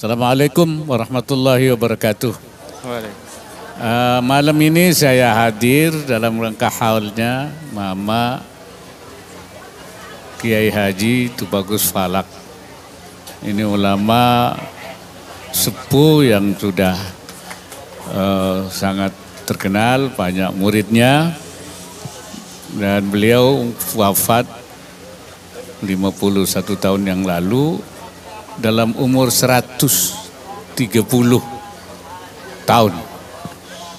Assalamualaikum warahmatullahi wabarakatuh. Waalaikumsalam. Malam ini saya hadir dalam rangka haulnya Mama Kiai Haji Tubagus Falak. Ini ulama sepuh yang sudah sangat terkenal, banyak muridnya, dan beliau wafat 51 tahun yang lalu dalam umur 130 tahun.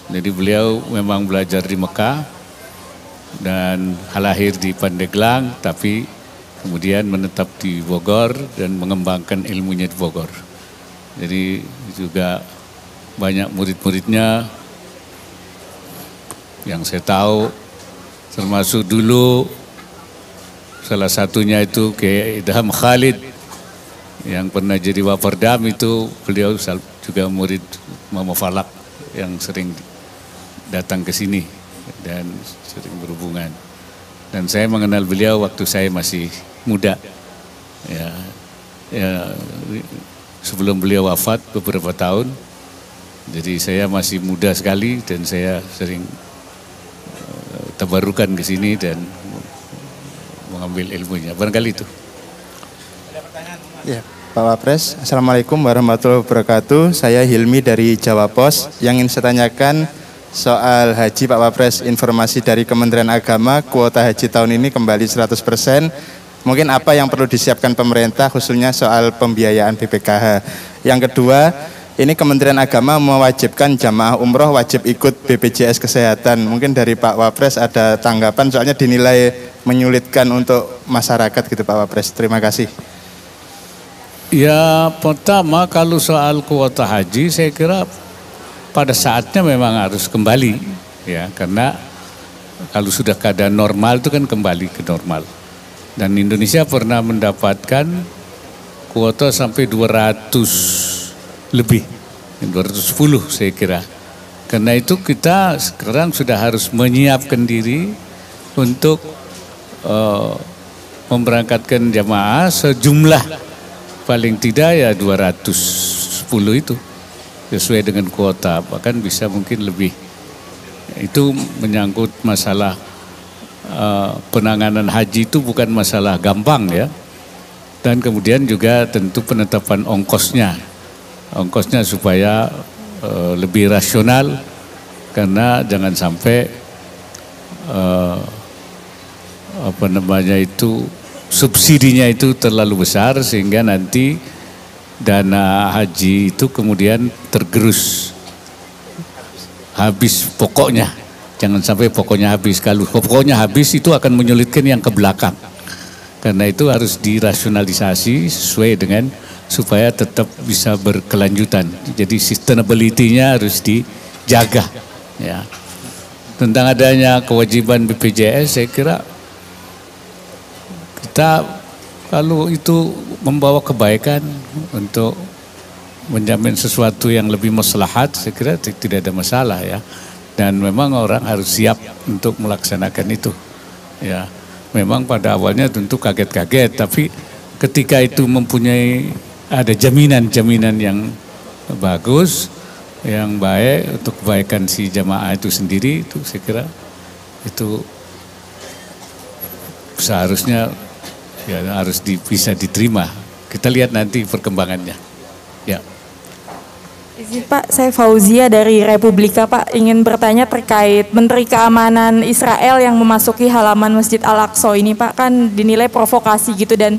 Jadi beliau memang belajar di Mekah dan lahir di Pandeglang, tapi kemudian menetap di Bogor dan mengembangkan ilmunya di Bogor. Jadi juga banyak murid-muridnya yang saya tahu, termasuk dulu salah satunya itu Kiai Idham Khalid yang pernah jadi Waperdam, itu beliau juga murid Mama Falak yang sering datang ke sini dan sering berhubungan. Dan saya mengenal beliau waktu saya masih muda. Sebelum beliau wafat beberapa tahun. Jadi saya masih muda sekali dan saya sering tabarukan ke sini dan mengambil ilmunya. Barangkali itu. Ya, Pak Wapres, Assalamualaikum warahmatullahi wabarakatuh. Saya Hilmi dari Jawa Pos. Yang ingin saya tanyakan soal haji, Pak Wapres. Informasi dari Kementerian Agama, kuota haji tahun ini kembali 100%. Mungkin apa yang perlu disiapkan pemerintah khususnya soal pembiayaan BPKH. Yang kedua, ini Kementerian Agama mewajibkan jamaah umroh wajib ikut BPJS Kesehatan. Mungkin dari Pak Wapres ada tanggapan, soalnya dinilai menyulitkan untuk masyarakat gitu Pak Wapres. Terima kasih. Ya, pertama kalau soal kuota haji saya kira pada saatnya memang harus kembali, ya, karena kalau sudah keadaan normal itu kan kembali ke normal. Dan Indonesia pernah mendapatkan kuota sampai 200 lebih, 210 saya kira. Karena itu kita sekarang sudah harus menyiapkan diri untuk memberangkatkan jamaah sejumlah paling tidak ya 210 itu sesuai dengan kuota, bahkan bisa mungkin lebih. Itu menyangkut masalah penanganan haji, itu bukan masalah gampang ya. Dan kemudian juga tentu penetapan ongkosnya supaya lebih rasional, karena jangan sampai subsidinya itu terlalu besar sehingga nanti dana haji itu kemudian tergerus, habis pokoknya. Jangan sampai pokoknya habis. Kalau pokoknya habis itu akan menyulitkan yang ke belakang. Karena itu harus dirasionalisasi sesuai dengan supaya tetap bisa berkelanjutan. Jadi sustainability-nya harus dijaga. Ya. Tentang adanya kewajiban BPJS, saya kira kita kalau itu membawa kebaikan untuk menjamin sesuatu yang lebih maslahat, saya kira tidak ada masalah ya. Dan memang orang harus siap untuk melaksanakan itu. Ya, memang pada awalnya tentu kaget-kaget, tapi ketika itu ada jaminan-jaminan yang bagus, yang baik untuk kebaikan si jamaah itu sendiri, itu saya kira itu seharusnya ya harus bisa diterima. Kita lihat nanti perkembangannya. Ya. Izin Pak, saya Fauzia dari Republika Pak, ingin bertanya terkait Menteri Keamanan Israel yang memasuki halaman Masjid Al-Aqsa ini Pak, kan dinilai provokasi gitu dan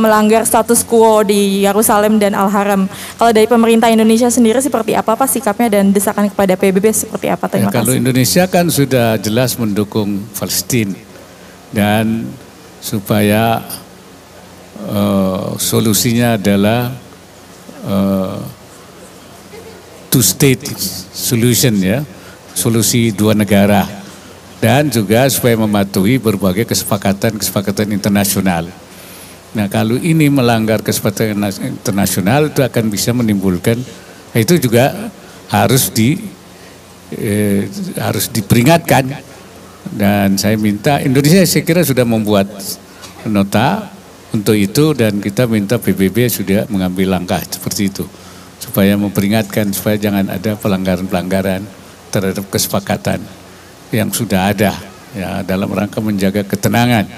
melanggar status quo di Yerusalem dan Al-Haram. Kalau dari pemerintah Indonesia sendiri seperti apa Pak sikapnya dan desakan kepada PBB seperti apa? Terima kasih. Kalau Indonesia kan sudah jelas mendukung Palestina dan supaya solusinya adalah two state solution ya, solusi dua negara, dan juga supaya mematuhi berbagai kesepakatan internasional. Nah, kalau ini melanggar kesepakatan internasional itu akan bisa menimbulkan, itu juga harus diperingatkan. Dan saya minta Indonesia, saya kira sudah membuat nota untuk itu, dan kita minta PBB sudah mengambil langkah seperti itu supaya memperingatkan supaya jangan ada pelanggaran-pelanggaran terhadap kesepakatan yang sudah ada ya dalam rangka menjaga ketenangan.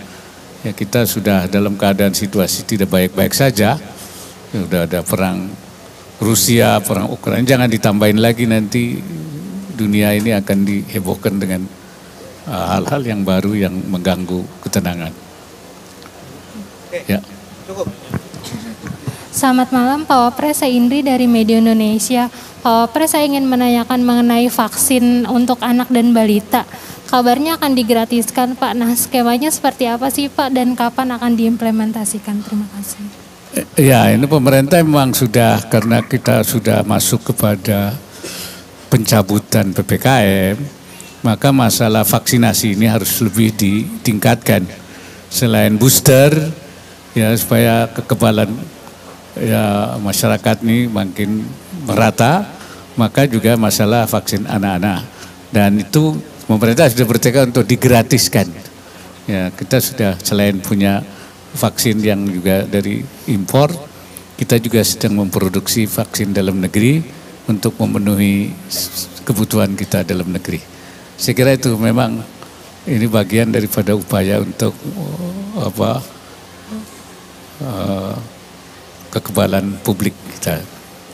Ya kita sudah dalam keadaan situasi tidak baik-baik saja. Sudah ada perang Rusia, perang Ukraina, jangan ditambahin lagi nanti dunia ini akan dihebohkan dengan hal-hal yang baru yang mengganggu ketenangan. Ya. Cukup. Selamat malam Pak Wapres, saya Indri dari Media Indonesia. Pak Wapres, saya ingin menanyakan mengenai vaksin untuk anak dan balita. Kabarnya akan digratiskan Pak, nah skemanya seperti apa sih Pak dan kapan akan diimplementasikan? Terima kasih. Ya ini pemerintah memang sudah, karena kita sudah masuk kepada pencabutan PPKM, maka masalah vaksinasi ini harus lebih ditingkatkan. Selain booster, ya supaya kekebalan ya masyarakat ini makin merata, maka juga masalah vaksin anak-anak. Dan itu pemerintah sudah bertekad untuk digratiskan. Ya, kita sudah selain punya vaksin yang juga dari impor, kita juga sedang memproduksi vaksin dalam negeri untuk memenuhi kebutuhan kita dalam negeri. Saya kira itu memang ini bagian daripada upaya untuk kekebalan publik kita.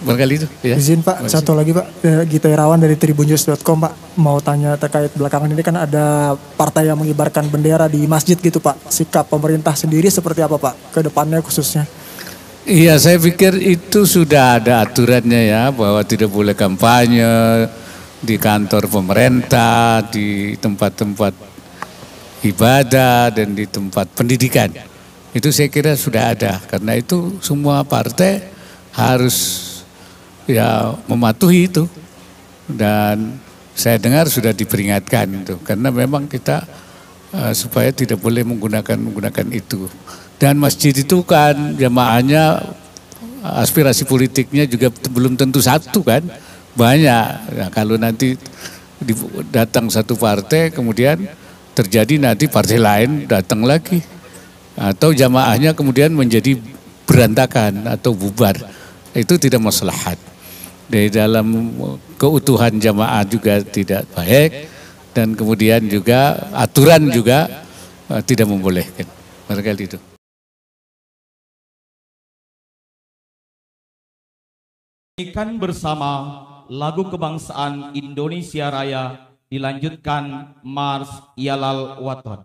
Barangkali itu ya. Izin Pak, satu lagi Pak, Gita Irawan dari tribunnews.com Pak, mau tanya terkait belakangan ini kan ada partai yang mengibarkan bendera di masjid gitu Pak, sikap pemerintah sendiri seperti apa Pak ke depannya khususnya? Iya, saya pikir itu sudah ada aturannya ya, bahwa tidak boleh kampanye di kantor pemerintah, di tempat-tempat ibadah dan di tempat pendidikan. Itu saya kira sudah ada, karena itu semua partai harus ya mematuhi itu, dan saya dengar sudah diperingatkan itu, karena memang kita supaya tidak boleh menggunakan itu. Dan masjid itu kan jamaahnya aspirasi politiknya juga belum tentu satu kan, banyak. Nah, kalau nanti datang satu partai kemudian terjadi nanti partai lain datang lagi, atau jamaahnya kemudian menjadi berantakan atau bubar, itu tidak maslahat. Di dalam keutuhan jamaah juga tidak baik, dan kemudian juga aturan juga tidak membolehkan. Barangkali itu. Nyanyikan bersama lagu kebangsaan Indonesia Raya, dilanjutkan Mars Yalal Waton.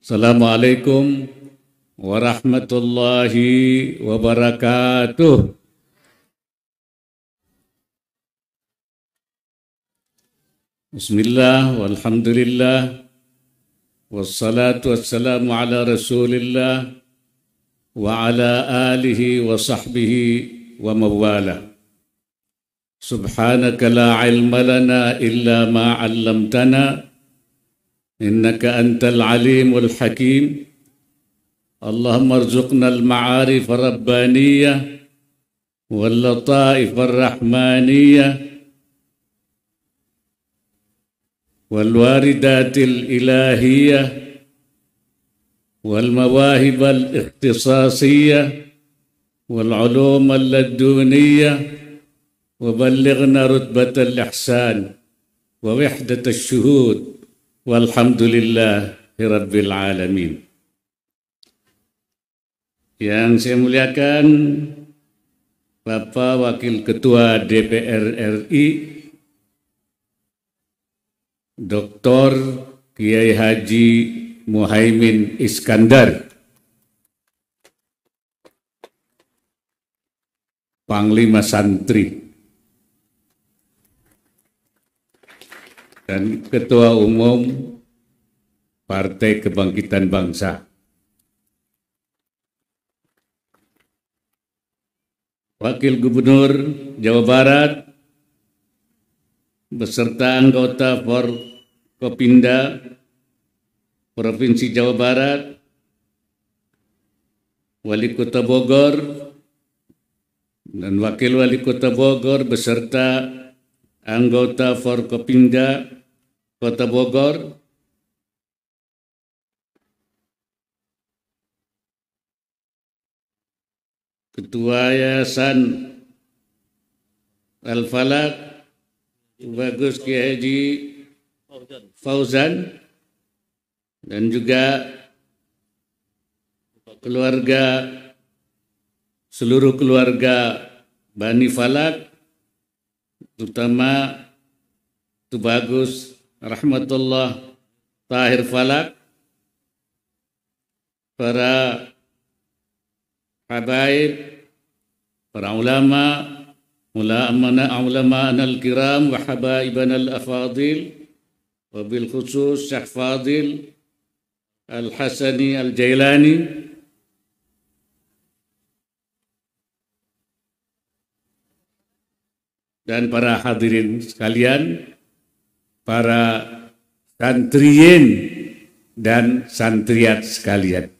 Assalamualaikum warahmatullahi wabarakatuh. Bismillah walhamdulillah wassalatu wassalamu ala rasulillah wa ala alihi wa sahbihi wa mawala. Subhanaka la ilma lana illa ma 'allamtana innaka antal alimul hakim. Allahumma arzuqna al-ma'arif ar-rabbaniyah wal-lataif ar-rahmaniyah wal-waridatil ilahiyah wal-mawahib al-ikhtisasiyah wal-ulum al-laduniyah wa ballighna rutbatal ihsan wa wahdatal syuhud walhamdulillahi rabbil alamin. Yang saya muliakan Bapak Wakil Ketua DPR RI Dr. Kiai Haji Muhaimin Iskandar, Panglima Santri dan Ketua Umum Partai Kebangkitan Bangsa, Wakil Gubernur Jawa Barat beserta anggota Forkopimda Provinsi Jawa Barat, Wali Kota Bogor dan Wakil Wali Kota Bogor beserta anggota Forkopimda Kota Bogor, Ketua Yayasan Al-Falaq, Bagus Kiai Haji Fauzan, dan juga seluruh keluarga Bani Falaq, terutama Tubagus Rahmatullah Tahir Falaq, para habaib, para ulama al-kiram wa habaibana al-afadil, wabil khusus Syekh Fadil Al-Hasani Al-Jailani, dan para hadirin sekalian, para santriyin dan santriat sekalian.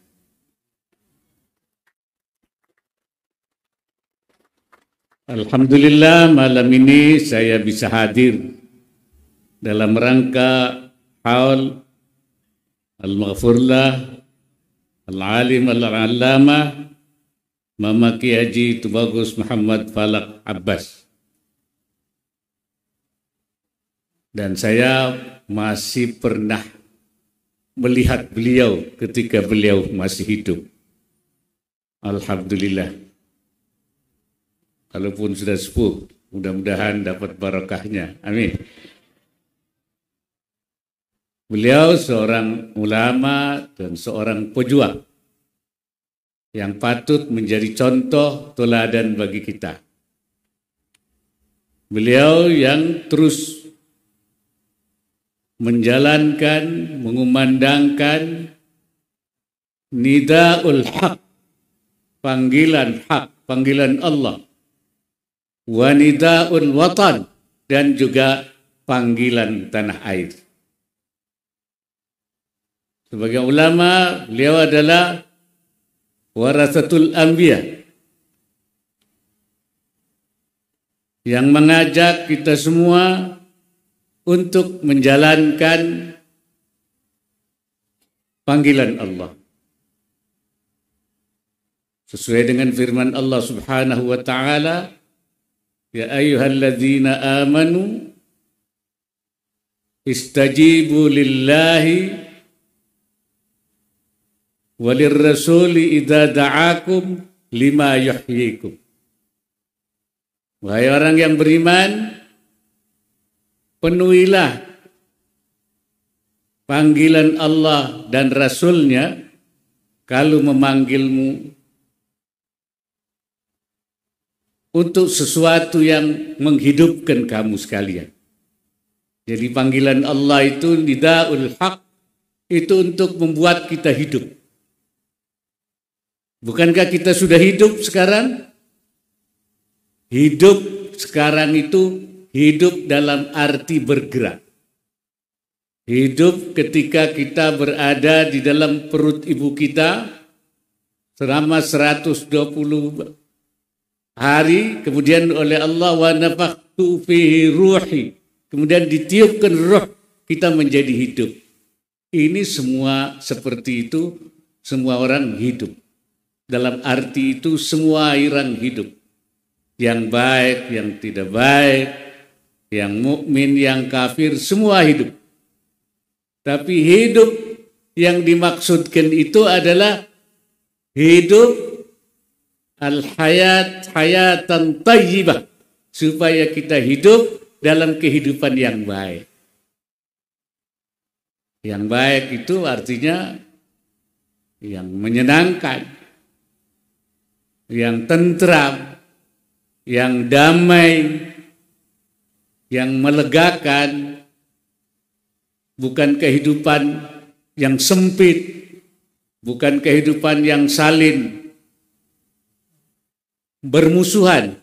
Alhamdulillah, malam ini saya bisa hadir dalam rangka haul al-maghfurlah al-alim al-allamah Mama Kiai Haji Tubagus Muhammad Falaq Abbas. Dan saya masih pernah melihat beliau ketika beliau masih hidup. Alhamdulillah. Kalaupun sudah sepuh, mudah-mudahan dapat barakahnya. Amin. Beliau seorang ulama dan seorang pejuang yang patut menjadi contoh teladan bagi kita. Beliau yang terus menjalankan, mengumandangkan nida'ul haq, panggilan hak, panggilan Allah, wa nida'ul watan, dan juga panggilan tanah air. Sebagai ulama, beliau adalah warasatul anbiya, yang mengajak kita semua untuk menjalankan panggilan Allah. Sesuai dengan firman Allah Subhanahu wa ta'ala, ya ayyuhalladzina amanu istajibu lillahi walir rasuli idza da'akum lima yuhyikum. Wahai orang yang beriman, penuhilah panggilan Allah dan Rasulnya kalau memanggilmu untuk sesuatu yang menghidupkan kamu sekalian. Jadi panggilan Allah itu nida'ul haq, itu untuk membuat kita hidup. Bukankah kita sudah hidup sekarang? Hidup sekarang itu hidup dalam arti bergerak. Hidup ketika kita berada di dalam perut ibu kita selama 120 hari, kemudian oleh Allah wa nafakhtu fihi ruhi, kemudian ditiupkan roh kita menjadi hidup. Ini semua seperti itu, semua orang hidup. Dalam arti itu semua orang hidup. Yang baik, yang tidak baik, yang mukmin, yang kafir, semua hidup. Tapi hidup yang dimaksudkan itu adalah hidup al-hayat, hayatan tayyibah, supaya kita hidup dalam kehidupan yang baik. Yang baik itu artinya yang menyenangkan, yang tentram, yang damai, yang melegakan, bukan kehidupan yang sempit, bukan kehidupan yang saling bermusuhan,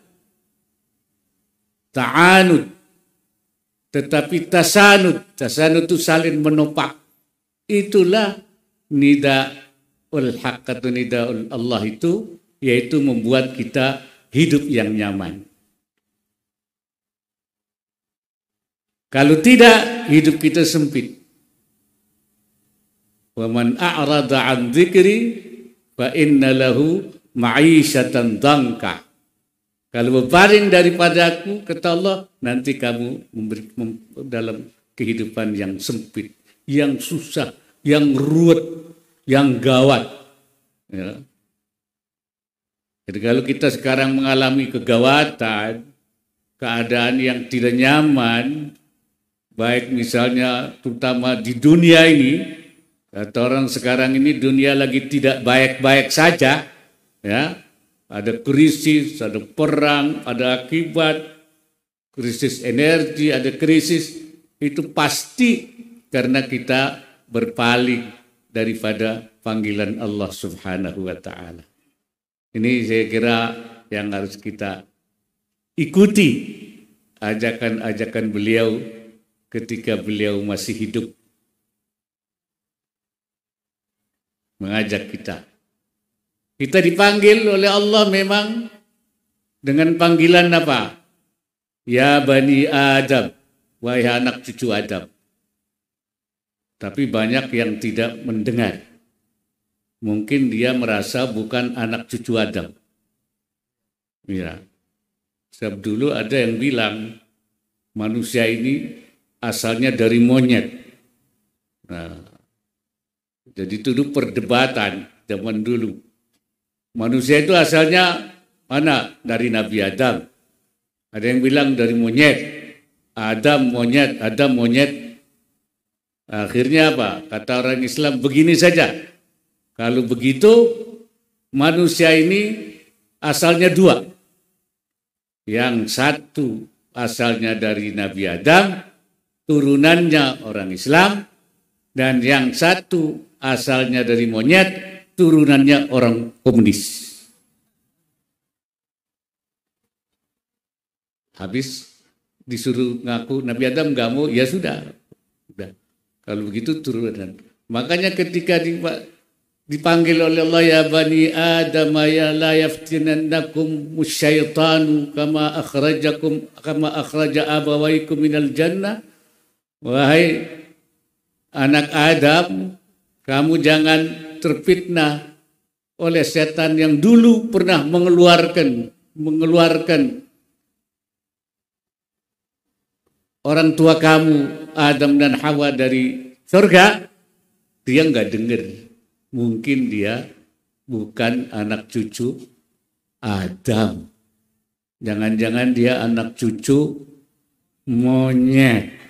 ta'anud, tetapi tasanud. Tasanud itu saling menopang. Itulah nida'ul haq atau nida'ul Allah itu, yaitu membuat kita hidup yang nyaman. Kalau tidak, hidup kita sempit. Wa man a'rada 'an dzikri fa inna lahu ma'isyatan dhanka. Kalau berpaling daripadaku, kata Allah, nanti kamu dalam kehidupan yang sempit, yang susah, yang ruwet, yang gawat. Ya. Jadi kalau kita sekarang mengalami kegawatan, keadaan yang tidak nyaman, baik misalnya terutama di dunia ini, kata orang sekarang ini dunia lagi tidak baik-baik saja, ya. Ada krisis, ada perang, ada akibat, krisis energi, ada krisis, itu pasti karena kita berpaling daripada panggilan Allah Subhanahu wa Ta'ala. Ini saya kira yang harus kita ikuti ajakan-ajakan beliau ketika beliau masih hidup, mengajak kita. Kita dipanggil oleh Allah memang dengan panggilan apa? Ya Bani Adam, wahai anak cucu Adam. Tapi banyak yang tidak mendengar. Mungkin dia merasa bukan anak cucu Adam. Ya. Sebab dulu ada yang bilang manusia ini asalnya dari monyet. Nah, jadi itu perdebatan zaman dulu. Manusia itu asalnya mana? Dari Nabi Adam. Ada yang bilang dari monyet. Adam monyet, Adam monyet. Akhirnya apa? Kata orang Islam, begini saja. Kalau begitu, manusia ini asalnya dua. Yang satu asalnya dari Nabi Adam, turunannya orang Islam. Dan yang satu asalnya dari monyet, turunannya orang komunis. Habis disuruh ngaku Nabi Adam nggak mau, ya sudah. Kalau begitu turunan. Makanya ketika dipanggil oleh Allah, ya Bani Adam ya la yaftinannakum musyaitanu kama akhraja abawaikum minal jannah. Wahai anak Adam, kamu jangan terfitnah oleh setan yang dulu pernah mengeluarkan orang tua kamu Adam dan Hawa dari surga. Dia nggak dengar, mungkin dia bukan anak cucu Adam, jangan-jangan dia anak cucu monyet.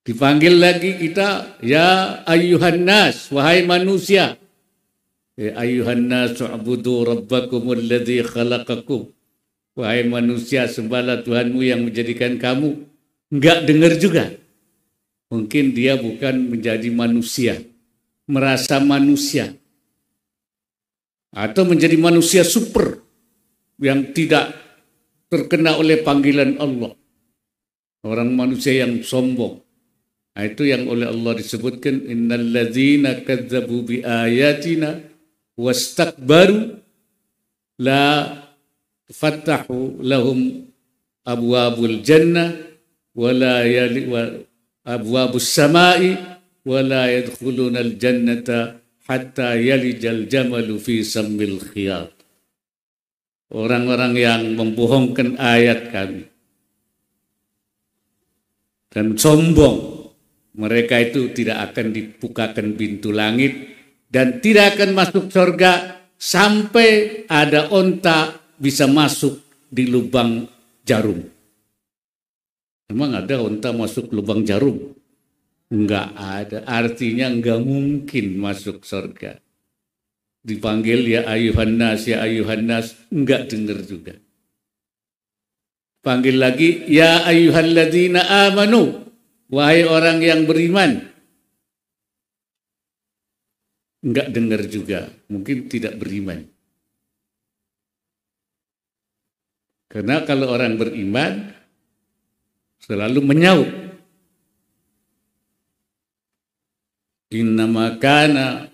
Dipanggil lagi kita, ya ayyuhan nas, wahai manusia. Ya ayyuhan nas, u'budu rabbakumul ladzi khalaqakum. Wahai manusia, sembahlah Tuhanmu yang menjadikan kamu. Enggak dengar juga. Mungkin dia bukan menjadi manusia, merasa manusia. Atau menjadi manusia super yang tidak terkena oleh panggilan Allah. Orang manusia yang sombong. Nah, itu yang oleh Allah disebutkan innal ladzina kadzdzabu bi ayatina wastakbaru la fatahu lahum abwabul jannah wala abwabus samai wala yadkhulunal jannata hatta yalijal jamalu fi sammil khiyat. Orang-orang yang membohongkan ayat kami dan sombong, mereka itu tidak akan dibukakan pintu langit dan tidak akan masuk surga sampai ada onta bisa masuk di lubang jarum. Memang ada onta masuk lubang jarum? Enggak ada, artinya enggak mungkin masuk surga. Dipanggil ya ayuhan nas, enggak dengar juga. Panggil lagi ya ayyuhalladzina amanu, wahai orang yang beriman. Enggak dengar juga, mungkin tidak beriman. Karena kalau orang beriman selalu menyaut. Innama kana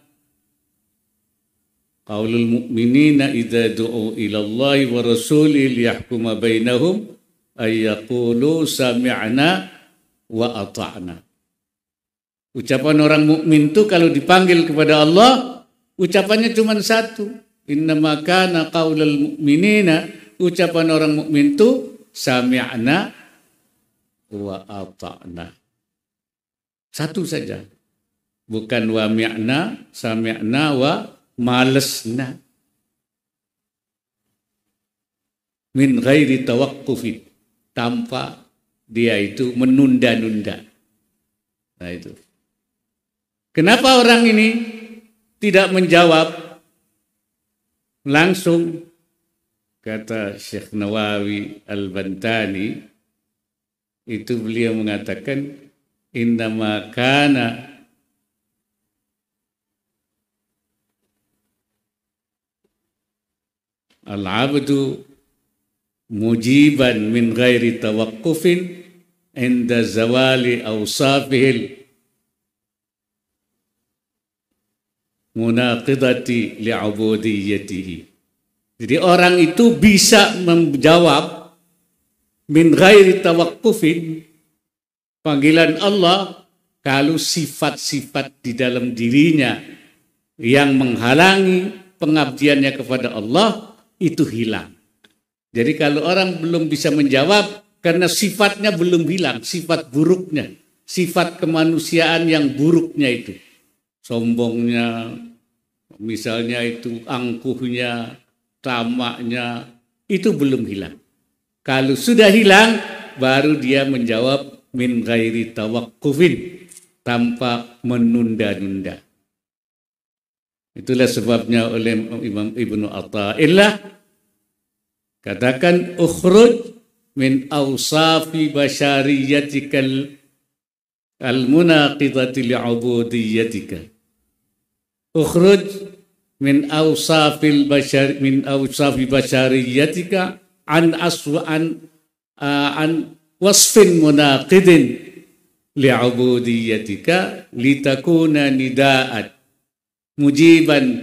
qaulul mu'minina idza du'u ila Allahi wa rasulihi liyahkuma bainahum ay yaqulu sami'na wa ata'na. Ucapan orang mukmin itu kalau dipanggil kepada Allah, ucapannya cuma satu. Innama kana qaulal mu'minina, ucapan orang mukmin itu sami'na wa ata'na. Satu saja. Bukan wa mi'na, sami'na wa malesna. Min ghairi tawaqqufin, tanpa dia itu menunda-nunda. Nah itu. Kenapa orang ini tidak menjawab langsung? Kata Syekh Nawawi Al-Bantani, itu beliau mengatakan innama kana al-abdu mujiban min ghairi tawaqqufin inda zawali awsafihil munaqidati li'ubudiyyatihi. Jadi orang itu bisa menjawab min ghairi tawaqqufin, panggilan Allah, kalau sifat-sifat di dalam dirinya yang menghalangi pengabdiannya kepada Allah itu hilang. Jadi kalau orang belum bisa menjawab karena sifatnya belum hilang, sifat buruknya, sifat kemanusiaan yang buruknya itu, sombongnya, misalnya itu angkuhnya, tamaknya, itu belum hilang. Kalau sudah hilang, baru dia menjawab min ghairi tawaqqufin, tanpa menunda-nunda. Itulah sebabnya oleh Imam Ibnu Athaillah katakan ukhruj min awsafi basyariyatikal al-munaqidati li'ubudiyyatika. Ukhruj min awsafil bashar min awsafi basyariyatika an wasfin munaqidin li'ubudiyyatika litakuna nida'at mujiban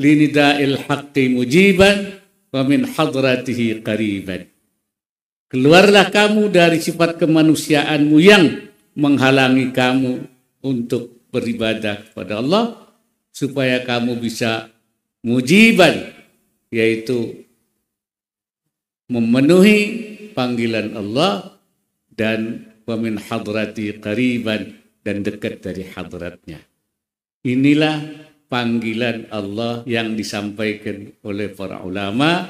linida'il haqqi mujiban wa min hadratihi qariban. Keluarlah kamu dari sifat kemanusiaanmu yang menghalangi kamu untuk beribadah kepada Allah, supaya kamu bisa mujiban, yaitu memenuhi panggilan Allah, dan wa min hadrati qariban, dan dekat dari hadratnya. Inilah panggilan Allah yang disampaikan oleh para ulama,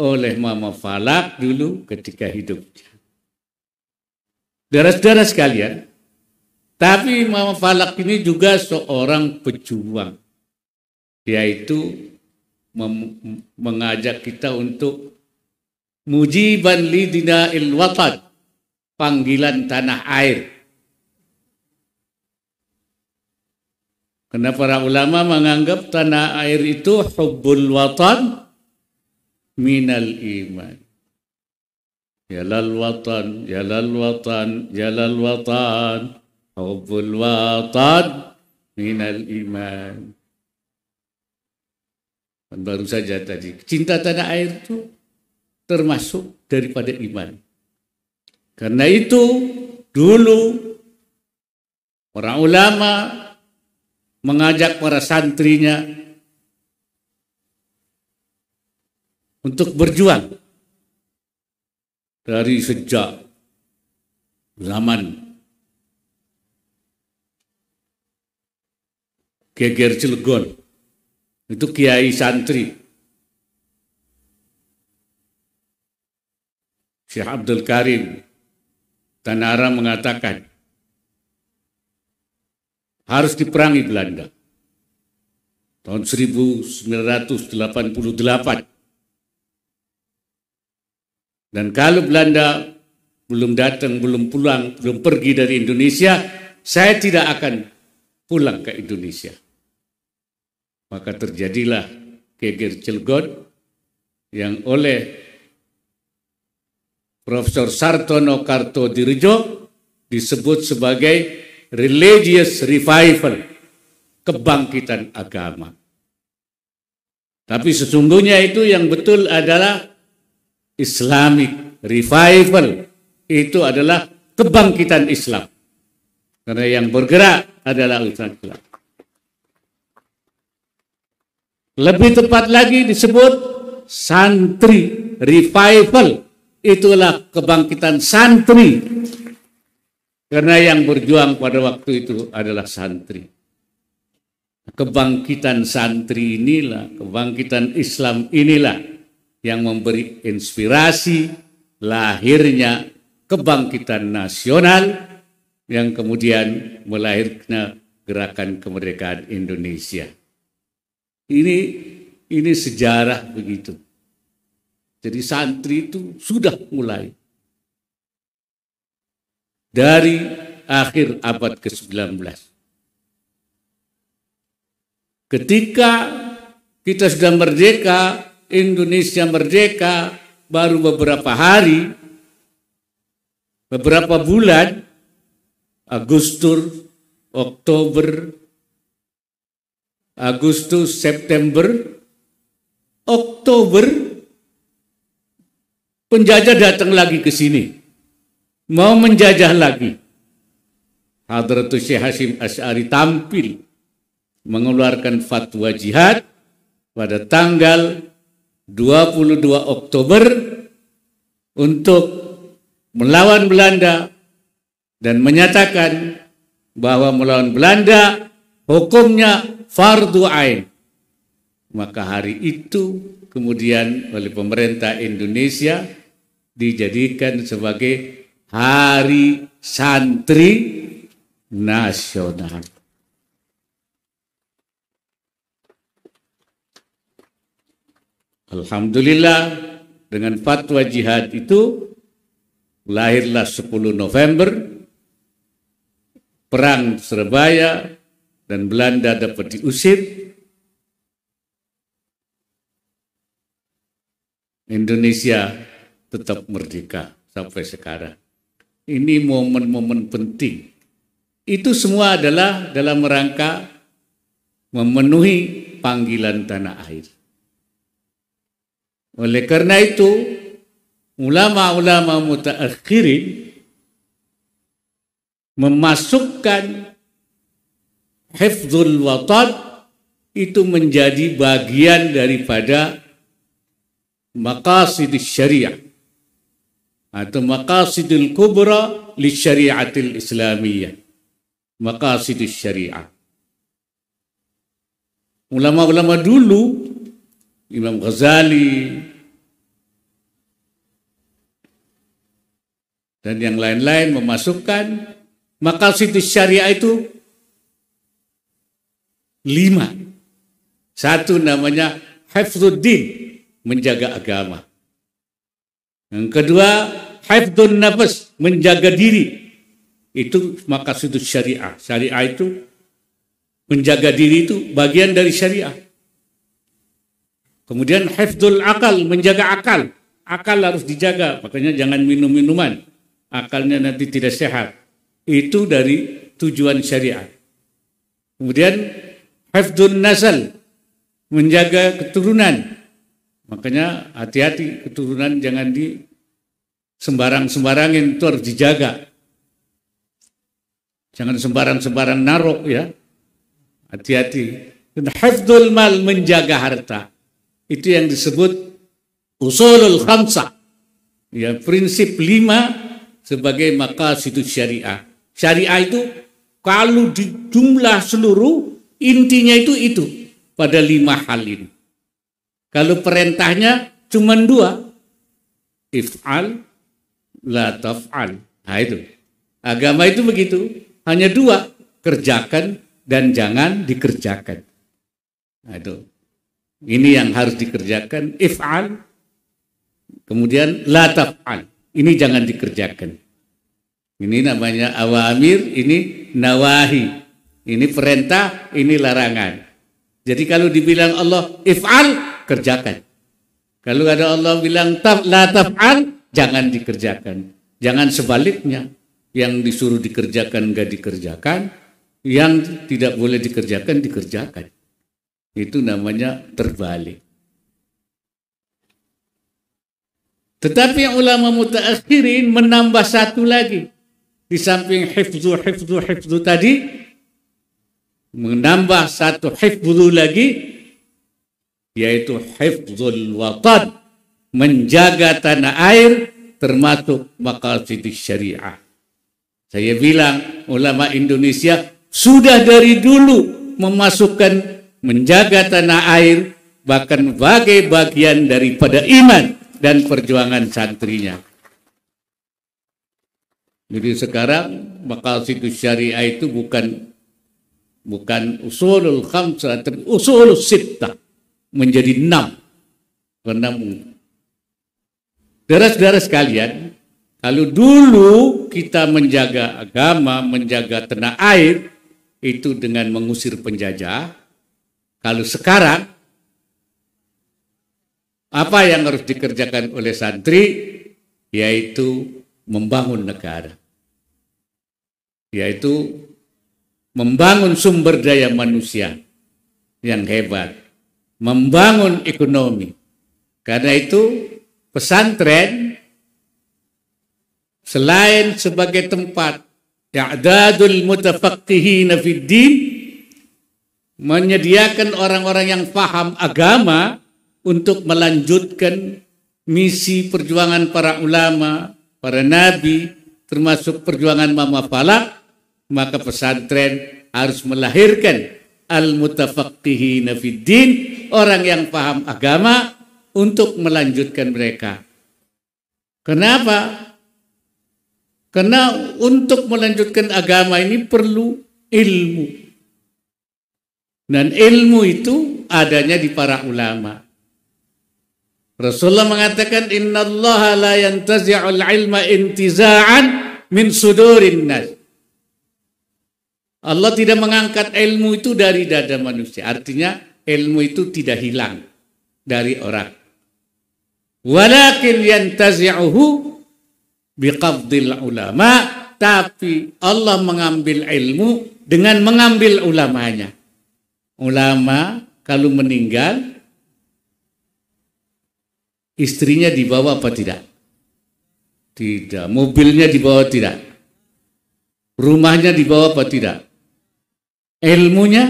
oleh Mama Falak dulu ketika hidupnya. Saudara-saudara sekalian, tapi Mama Falak ini juga seorang pejuang. Yaitu mengajak kita untuk mujiban lidina'il watan, panggilan tanah air. Karena para ulama menganggap tanah air itu hubbul watan minal iman. Yalal watan, yalal watan, yalal watan, hubbul watan minal iman. Dan baru saja tadi, cinta tanah air itu termasuk daripada iman. Karena itu dulu para ulama mengajak para santrinya untuk berjuang dari sejak zaman Geger Cilegon, itu kiai santri Syekh Abdul Karim Tanara mengatakan harus diperangi Belanda tahun 1988. Dan kalau Belanda belum datang, belum pulang, belum pergi dari Indonesia, saya tidak akan pulang ke Indonesia. Maka terjadilah Geger Cilegon yang oleh Profesor Sartono Kartodirejo disebut sebagai religious revival, kebangkitan agama. Tapi sesungguhnya itu yang betul adalah Islamic revival, itu adalah kebangkitan Islam. Karena yang bergerak adalah urusan Islam. Lebih tepat lagi disebut santri revival. Itulah kebangkitan santri. Karena yang berjuang pada waktu itu adalah santri. Kebangkitan santri inilah, kebangkitan Islam inilah yang memberi inspirasi lahirnya kebangkitan nasional yang kemudian melahirkan gerakan kemerdekaan Indonesia. Ini sejarah begitu. Jadi santri itu sudah mulai dari akhir abad ke-19. Ketika kita sudah merdeka, Indonesia merdeka, baru beberapa hari, beberapa bulan, Agustus, September, Oktober, penjajah datang lagi ke sini. Mau menjajah lagi. Hadratus Syekh Hasyim Asy'ari tampil mengeluarkan fatwa jihad pada tanggal 22 Oktober untuk melawan Belanda dan menyatakan bahwa melawan Belanda hukumnya fardu ain. Maka hari itu kemudian oleh pemerintah Indonesia dijadikan sebagai Hari Santri Nasional. Alhamdulillah dengan fatwa jihad itu lahirlah 10 November, perang Surabaya dan Belanda dapat diusir. Indonesia tetap merdeka sampai sekarang. Ini momen-momen penting. Itu semua adalah dalam rangka memenuhi panggilan tanah air. Oleh karena itu, ulama-ulama mutaakhirin memasukkan hifdzul watan itu menjadi bagian daripada maqasid syariah atau maqasidul kubra li syariatil islamiyah. Maqasid syariah. Ulama-ulama dulu, Imam Ghazali dan yang lain-lain memasukkan maqasid syariah itu 5. Satu namanya hifdzuddin, menjaga agama. Yang kedua, hifdzun nafs, menjaga diri. Itu maqasid syariah. Syariah itu menjaga diri itu bagian dari syariah. Kemudian hifdzul akal, menjaga akal. Akal harus dijaga, makanya jangan minum-minuman. Akalnya nanti tidak sehat. Itu dari tujuan syariah. Kemudian hifdzun nasal, menjaga keturunan. Makanya hati-hati keturunan jangan di sembarang-sembarangin, itu harus dijaga. Jangan sembarang-sembarang naruh ya. Hati-hati. Dan hifdzul mal, menjaga harta. Itu yang disebut usulul khamsah. Ya, prinsip 5 sebagai maqasidus syariah. Syariah itu kalau di jumlah seluruh intinya itu pada 5 hal ini. Kalau perintahnya cuma 2. If'al, la taf'al. Nah itu. Agama itu begitu. Hanya 2. Kerjakan dan jangan dikerjakan. Nah itu. Ini yang harus dikerjakan, if'al, kemudian la taf'al. Ini jangan dikerjakan. Ini namanya awamir, ini nawahi. Ini perintah, ini larangan. Jadi kalau dibilang Allah if'al, kerjakan. Kalau ada Allah bilang la taf'al, jangan dikerjakan. Jangan sebaliknya. Yang disuruh dikerjakan enggak dikerjakan, yang tidak boleh dikerjakan dikerjakan. Itu namanya terbalik. Tetapi yang ulama mutaakhirin menambah satu lagi. di samping hifdzu tadi, menambah satu hifdzu lagi, yaitu hifdzul watan, menjaga tanah air, termasuk maqasidus syariah. Saya bilang ulama Indonesia sudah dari dulu memasukkan menjaga tanah air bahkan sebagai bagian daripada iman dan perjuangan santrinya. Jadi sekarang maqasidus syariah itu bukan usulul khamsah, usulul sittah menjadi 6. Karena saudara-saudara sekalian, kalau dulu kita menjaga agama, menjaga tanah air itu dengan mengusir penjajah, kalau sekarang apa yang harus dikerjakan oleh santri, yaitu membangun negara, yaitu membangun sumber daya manusia yang hebat, membangun ekonomi. Karena itu pesantren selain sebagai tempat i'dadul mutafaqqihina fid din, menyediakan orang-orang yang paham agama untuk melanjutkan misi perjuangan para ulama, para nabi, termasuk perjuangan Mama Falak, maka pesantren harus melahirkan al-mutafaqqihina fid din, orang yang paham agama untuk melanjutkan mereka. Kenapa? Karena untuk melanjutkan agama ini perlu ilmu. Dan ilmu itu adanya di para ulama. Rasulullah mengatakan, innallaha la yantazi'ul ilma intiza'an min sudurin nas. Allah tidak mengangkat ilmu itu dari dada manusia. Artinya ilmu itu tidak hilang dari orang. Walakin yantazi'uhu biqabdil ulama, tapi Allah mengambil ilmu dengan mengambil ulamanya. Ulama kalau meninggal, istrinya dibawa apa tidak? Tidak. Mobilnya dibawa tidak? Rumahnya dibawa apa tidak? Ilmunya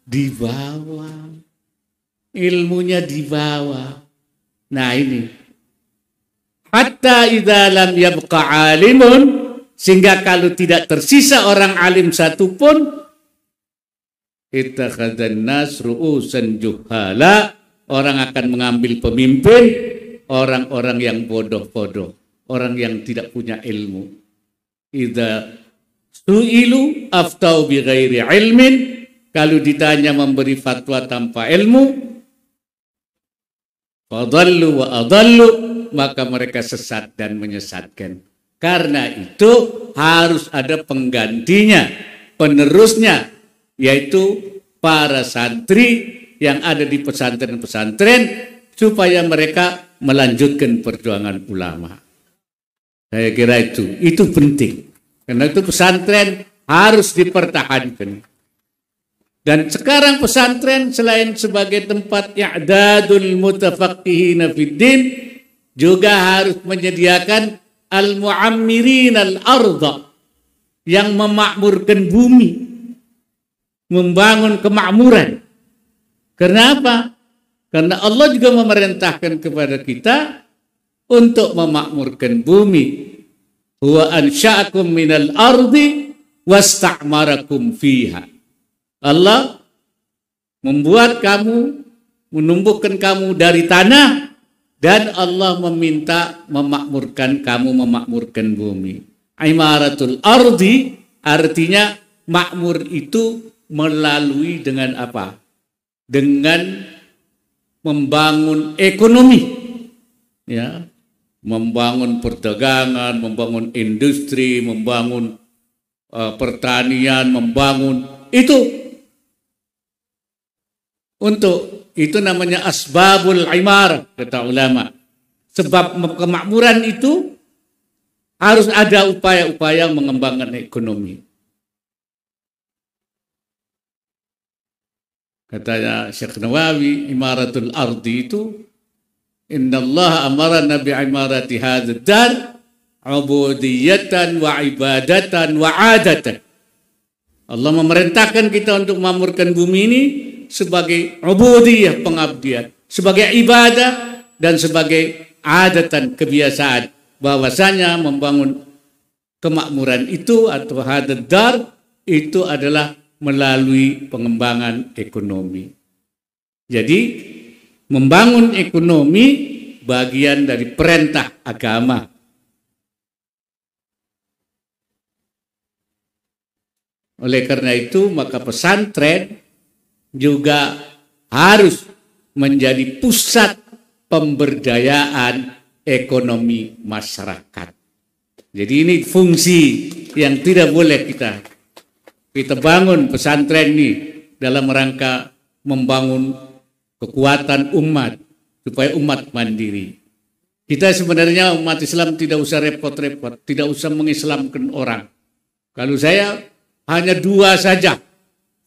dibawa. Ilmunya dibawa. Nah ini. Hatta idza lam yabqa alimun, sehingga kalau tidak tersisa orang alim satupun, ittakhadhan nas ru'usan juhala, orang akan mengambil pemimpin orang-orang yang bodoh-bodoh, orang yang tidak punya ilmu. Idza su'ilu aftau bi ghairi ilmin, kalau ditanya memberi fatwa tanpa ilmu, fadallu wa adallu, maka mereka sesat dan menyesatkan. Karena itu harus ada penggantinya, penerusnya, yaitu para santri yang ada di pesantren-pesantren, supaya mereka melanjutkan perjuangan ulama. Saya kira itu penting. Karena itu pesantren harus dipertahankan. Dan sekarang pesantren selain sebagai tempat i'dadul mutafaqqihina fid din, juga harus menyediakan al-mu'ammirin al-ardha, yang memakmurkan bumi, membangun kemakmuran. Kenapa? Karena Allah juga memerintahkan kepada kita untuk memakmurkan bumi. Huwa ansha'akum minal ardi wasta'marakum fiha. Allah membuat kamu, menumbuhkan kamu dari tanah, dan Allah meminta memakmurkan kamu, memakmurkan bumi. Imaratul ardi artinya makmur itu melalui dengan apa? Dengan membangun ekonomi, ya, membangun perdagangan, membangun industri, membangun pertanian, membangun itu. Untuk itu namanya asbabul imarah, kata ulama. Sebab kemakmuran itu harus ada upaya-upaya mengembangkan ekonomi. Katanya Syekh Nawawi, imaratul ardi itu, innallaha amara nabi imarati hadzal dar ubudiyatan wa ibadatan wa adatan. Allah memerintahkan kita untuk memakmurkan bumi ini sebagai ubudiyah, pengabdian, sebagai ibadah, dan sebagai adatan, kebiasaan. Bahwasanya membangun kemakmuran itu atau hadad dar itu adalah melalui pengembangan ekonomi. Jadi membangun ekonomi bagian dari perintah agama. Oleh karena itu maka pesantren juga harus menjadi pusat pemberdayaan ekonomi masyarakat. Jadi ini fungsi yang tidak boleh kita bangun pesantren ini dalam rangka membangun kekuatan umat supaya umat mandiri. Kita sebenarnya umat Islam tidak usah repot-repot, tidak usah mengislamkan orang. Kalau saya hanya dua saja.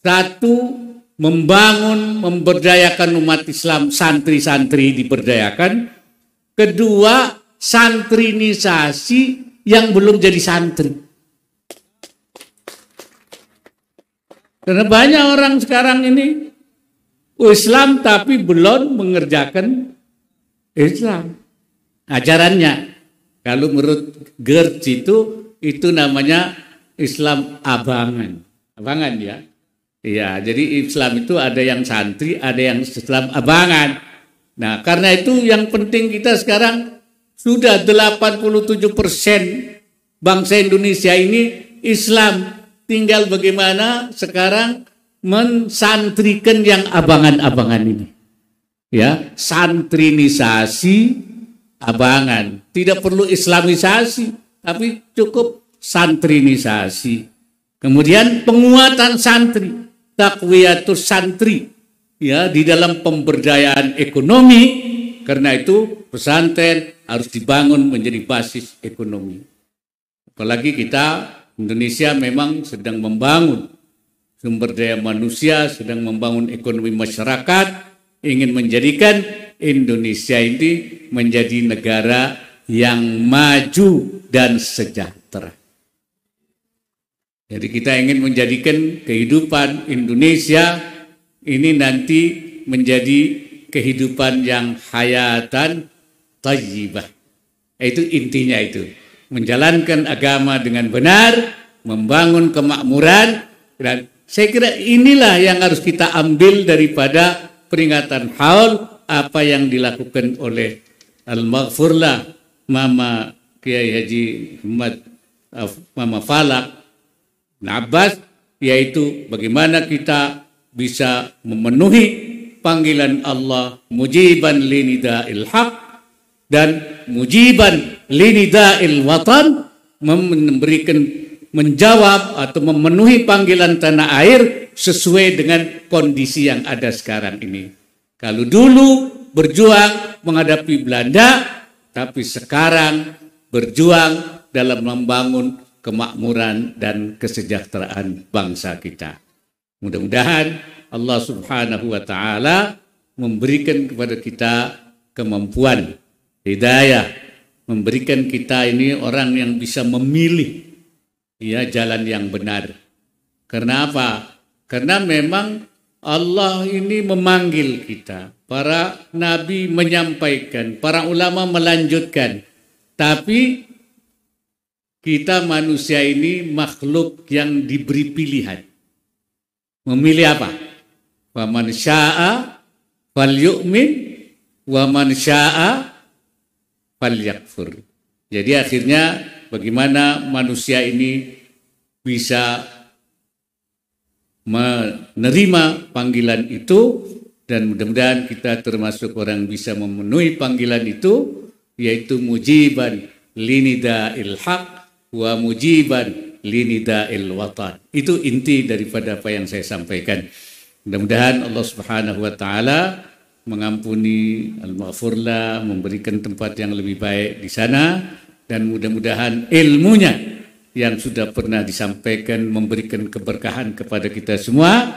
Satu, membangun, memberdayakan umat Islam, santri-santri diberdayakan. Kedua, santrinisasi yang belum jadi santri. Karena banyak orang sekarang ini Islam tapi belum mengerjakan Islam. Ajarannya, kalau menurut Gertz itu namanya Islam abangan. Abangan ya. Iya, jadi Islam itu ada yang santri, ada yang Islam abangan. Nah, karena itu yang penting kita sekarang sudah 87% bangsa Indonesia ini Islam. Tinggal bagaimana sekarang mensantrikan yang abangan-abangan ini. Ya, santrinisasi abangan. Tidak perlu islamisasi, tapi cukup santrinisasi. Kemudian penguatan santri, takwiyatus santri, ya, di dalam pemberdayaan ekonomi. Karena itu pesantren harus dibangun menjadi basis ekonomi. Apalagi kita Indonesia memang sedang membangun sumber daya manusia, sedang membangun ekonomi masyarakat, ingin menjadikan Indonesia ini menjadi negara yang maju dan sejahtera. Jadi kita ingin menjadikan kehidupan Indonesia ini nanti menjadi kehidupan yang hayatan thayyibah. Itu intinya itu. Menjalankan agama dengan benar, membangun kemakmuran, dan saya kira inilah yang harus kita ambil daripada peringatan haul apa yang dilakukan oleh Al-Maghfurlah Mama Kiai Haji Muhammad Mama Falak Abbas, yaitu bagaimana kita bisa memenuhi panggilan Allah mujiban linida'il haq dan mujiban linida'il watan, memberikan, menjawab atau memenuhi panggilan tanah air sesuai dengan kondisi yang ada sekarang ini. Kalau dulu berjuang menghadapi Belanda, tapi sekarang berjuang dalam membangun kemakmuran dan kesejahteraan bangsa kita. Mudah-mudahan Allah Subhanahu wa taala memberikan kepada kita kemampuan, hidayah, memberikan kita ini orang yang bisa memilih ya jalan yang benar. Karena apa? Karena memang Allah ini memanggil kita. Para nabi menyampaikan, para ulama melanjutkan. Tapi kita manusia ini makhluk yang diberi pilihan. Memilih apa? Faman syaa falyu'min wa man syaa falyakfur. Jadi akhirnya bagaimana manusia ini bisa menerima panggilan itu, dan mudah-mudahan kita termasuk orang bisa memenuhi panggilan itu, yaitu mujiban linida'il haq wa mujiban linida'il watan. Itu inti daripada apa yang saya sampaikan. Mudah-mudahan Allah Subhanahu wa taala mengampuni Al-Maghfurlah, memberikan tempat yang lebih baik di sana, dan mudah-mudahan ilmunya yang sudah pernah disampaikan memberikan keberkahan kepada kita semua,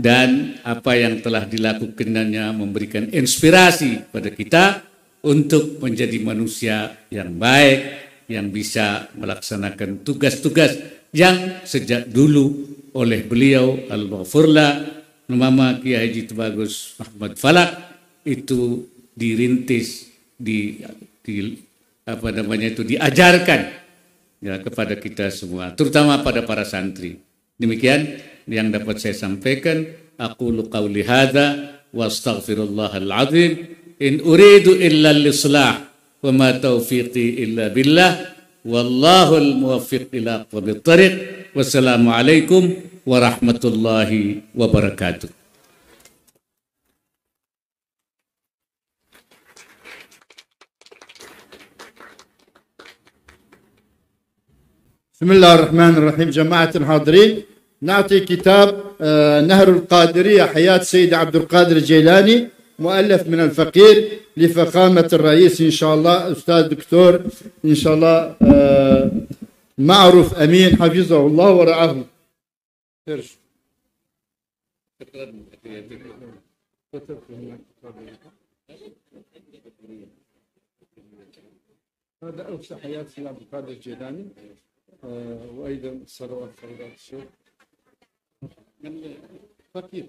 dan apa yang telah dilakukannya memberikan inspirasi pada kita untuk menjadi manusia yang baik, yang bisa melaksanakan tugas-tugas yang sejak dulu oleh beliau Al-Ghafurlah Mama Kiai Haji Tubagus Muhammad Falak itu dirintis, diajarkan ya kepada kita semua, terutama pada para santri. Demikian yang dapat saya sampaikan. Aqulu qawli hadza wa astaghfirullahal azim. In uridu illa al-islah wa ma taufiqi illa billah. Wallahul muwaffiq ila aqwamit thariq. Wassalamualaikum warahmatullahi wabarakatuh. بسم الله الرحمن الرحيم. جماعة الحاضرين، نعطي كتاب نهر القادرية حياة سيد عبد القادر الجيلاني، مؤلف من الفقير لفخامة الرئيس إن شاء الله أستاذ دكتور إن شاء الله معروف أمين حفظه الله ورعاه. هذا أوسع حياة سيد عبد القادر الجيلاني، وأيضا صلوات الشيخ فقير.